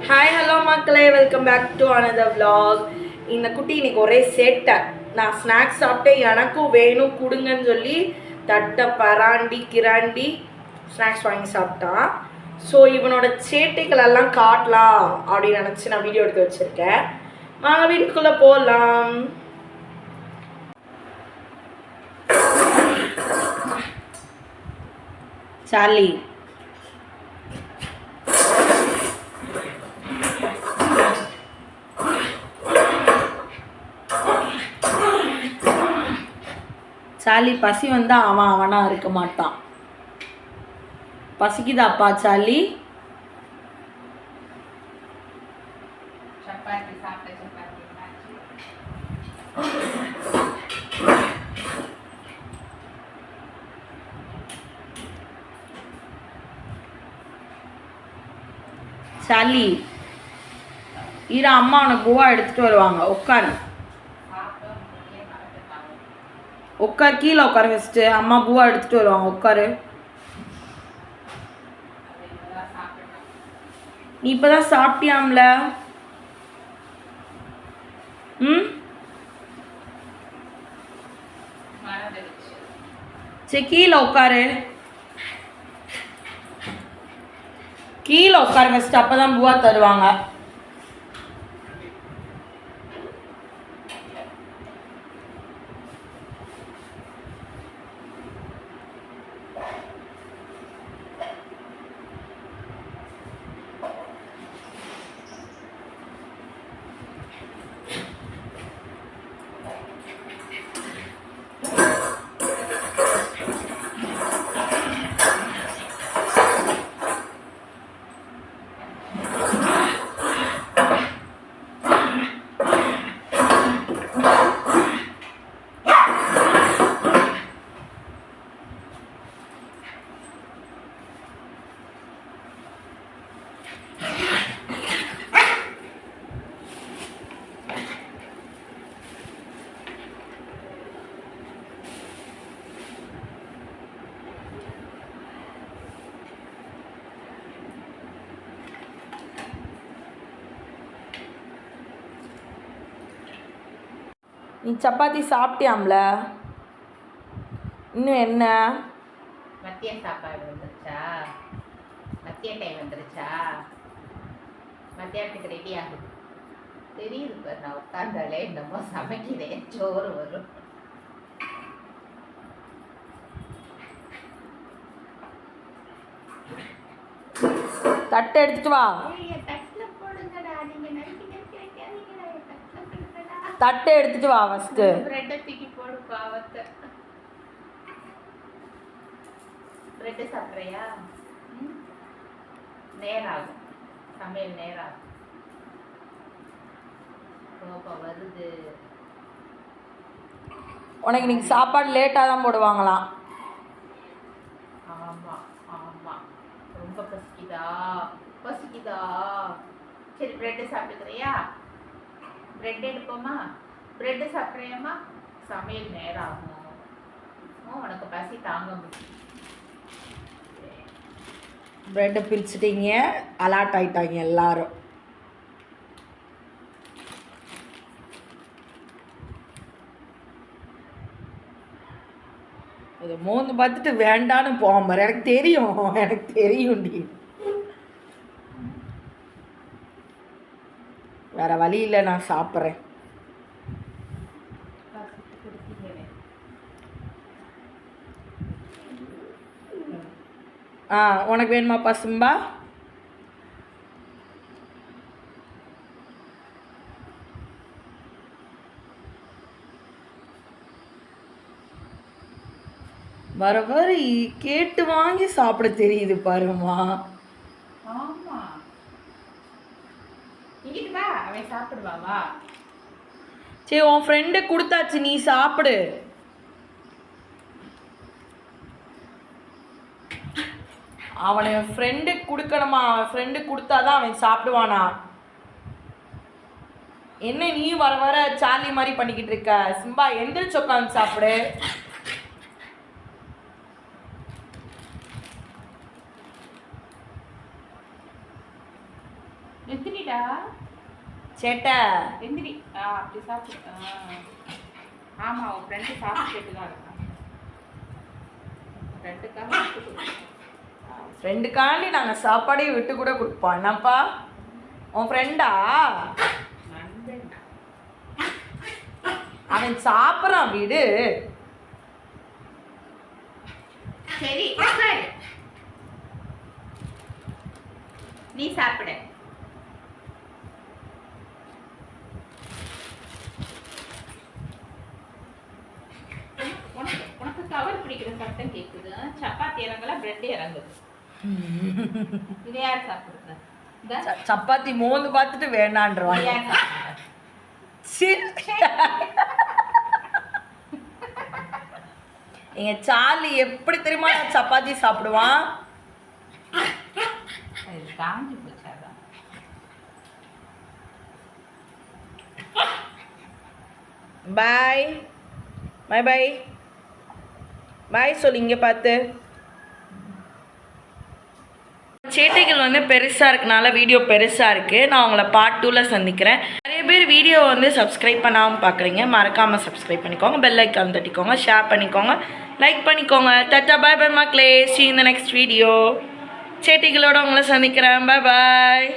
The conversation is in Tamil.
ஹாய் ஹலோ மக்களே, welcome back to another vlog. இந்த குட்டி இன்னைக்கு ஒரே சேட்டை. நான் ஸ்நாக்ஸ் சாப்பிட்டு எனக்கும் வேணும் கொடுங்கன்னு சொல்லி தட்டை பராண்டி கிராண்டி ஸ்நாக்ஸ் வாங்கி சாப்பிட்டான். ஸோ இவனோட சேட்டைகளெல்லாம் காட்டலாம் அப்படின்னு நினச்சி நான் வீடியோ எடுத்து வச்சுருக்கேன். வாங்க வீட்டுக்குள்ளே போகலாம். சார்லி சார்லி பசி வந்தா அவனா இருக்க மாட்டான். பசிக்குதாப்பா சார்லி? சார்லி இரு, அம்மா உனக்கு பூவா எடுத்துட்டு வருவாங்க. உட்காரு உட்கார், கீழே உட்கார ஃபஸ்ட்டு. அம்மா பூவா எடுத்துட்டு வருவாங்க. உட்காரு. நீ இப்பதான் சாப்பிட்டியாம்ல? சரி கீழே உட்காரு, கீழே உட்காரு ஃபஸ்ட்டு. அப்பதான் பூவா தருவாங்க. நீ சப்பாத்தி சாப்பிட்டியாம்ல? இன்னும் என்ன? மத்திய சாப்பாடு வந்துருச்சா? மத்திய டைம் வந்துருச்சா? மத்தியானத்துக்கு ரெடி ஆகுது. தெரியுது பாரு, நான் உட்காந்தாலே என்னமோ சமைக்கிறேன், சோறு வரும். தட்டை எடுத்துட்டு வா. தட்டை எடுத்துட்டு வா ஃபஸ்ட்டு. பிரெட்டை தூக்கி போடு பாவத்தை. பிரெட்டு சாப்பிட்றியா? நேரம் ஆகும், சமையல் நேரம் ஆகும். கோபம் வருது. உனக்கு இன்னைக்கு சாப்பாடு லேட்டாக தான் போடுவாங்களாம். ஆமாம் ஆமாம், ரொம்ப பசிக்குதா? பசிக்குதா? சரி பிரெட்டு சாப்பிட்டுக்கிறியா? பிரெட் எடுப்போமா? பிரெட்டு சாப்பிட்றியாம்மா? சமையல் நேரம் ஆகும், உனக்கு பசி தாங்க முடியும். பிரெட்டை பிரிச்சுட்டீங்க, அலாட் ஆயிட்டாங்க எல்லாரும். இது மோந்து பார்த்துட்டு வேண்டான்னு போகாம, எனக்கு தெரியும், எனக்கு தெரியும். டி வேற வழி இல்லை, நான் சாப்பிட்றேன். உனக்கு வேணுமா பசும்பா? வர வர கேட்டு வாங்கி சாப்பிட தெரியுது பாருமா. ஆமா, இங்கிட்டு வா, அவன் சாப்பிடுவா. சரி உன் ஃப்ரெண்டு கொடுத்தாச்சு, நீ சாப்பிடு. அவனை ஃப்ரெண்டுக்கு கொடுக்கணுமா? அவன் ஃப்ரெண்டுக்கு கொடுத்தாதான் அவன் சாப்பிடுவானா? என்ன நீயும் வர வர சார்லி மாதிரி பண்ணிக்கிட்டு இருக்க? சிம்பா எந்திரிச்சு உட்காந்து சாப்பிடு. எந்திரிடா. சேட்டை எந்திரி. அப்படி சாப்பிடு. ஆமா, உன் ஃப்ரெண்டு சாப்பிட்டுட்டு தான் இருக்கான். ஃப்ரெண்டுக்காக விட்டு கொடுக்கணும். ஃப்ரெண்டுக்காண்டி நாங்கள் சாப்பாடே விட்டு கூட கொடுப்போம். என்னப்பா உன் ஃப்ரெண்டா? நண்பன். அவன் சாப்பிட்றான் வீடு. சரி உட்காரு. நீ சாப்பிடு. உனக்கு கவர் பிடிக்கிற சத்தம் கேக்குது. சப்பாத்தி இறங்கல, பிரெட் இறங்குது. இது யார் சாப்பிடுறது? சப்பாத்தி மோந்து பார்த்துட்டு வேணான்றவாங்க. யார் சாப்பிடுறது? எங்க சார்லி எப்படி தெரியுமா சப்பாத்தி சாப்பிடுவான்? காஞ்சி போச்சாதான். பாய் பாய் பாய் பாய் சொல்லி இங்கே பார்த்து. சேட்டைகள் வந்து பெருசாக இருக்கனால வீடியோ பெருசாக இருக்குது. நான் உங்களை பார்ட் 2ல் சந்திக்கிறேன். நிறைய பேர் வீடியோ வந்து சப்ஸ்கிரைப் பண்ணாமல் பார்க்குறீங்க. மறக்காமல் சப்ஸ்கிரைப் பண்ணிக்கோங்க, பெல் ஐக்கான் தட்டிக்கோங்க, ஷேர் பண்ணிக்கோங்க, லைக் பண்ணிக்கோங்க. டாடா பை பை மக்களே. See you in the next video. சேட்டைகளோட உங்களை சந்திக்கிறேன். பாய் பாய்.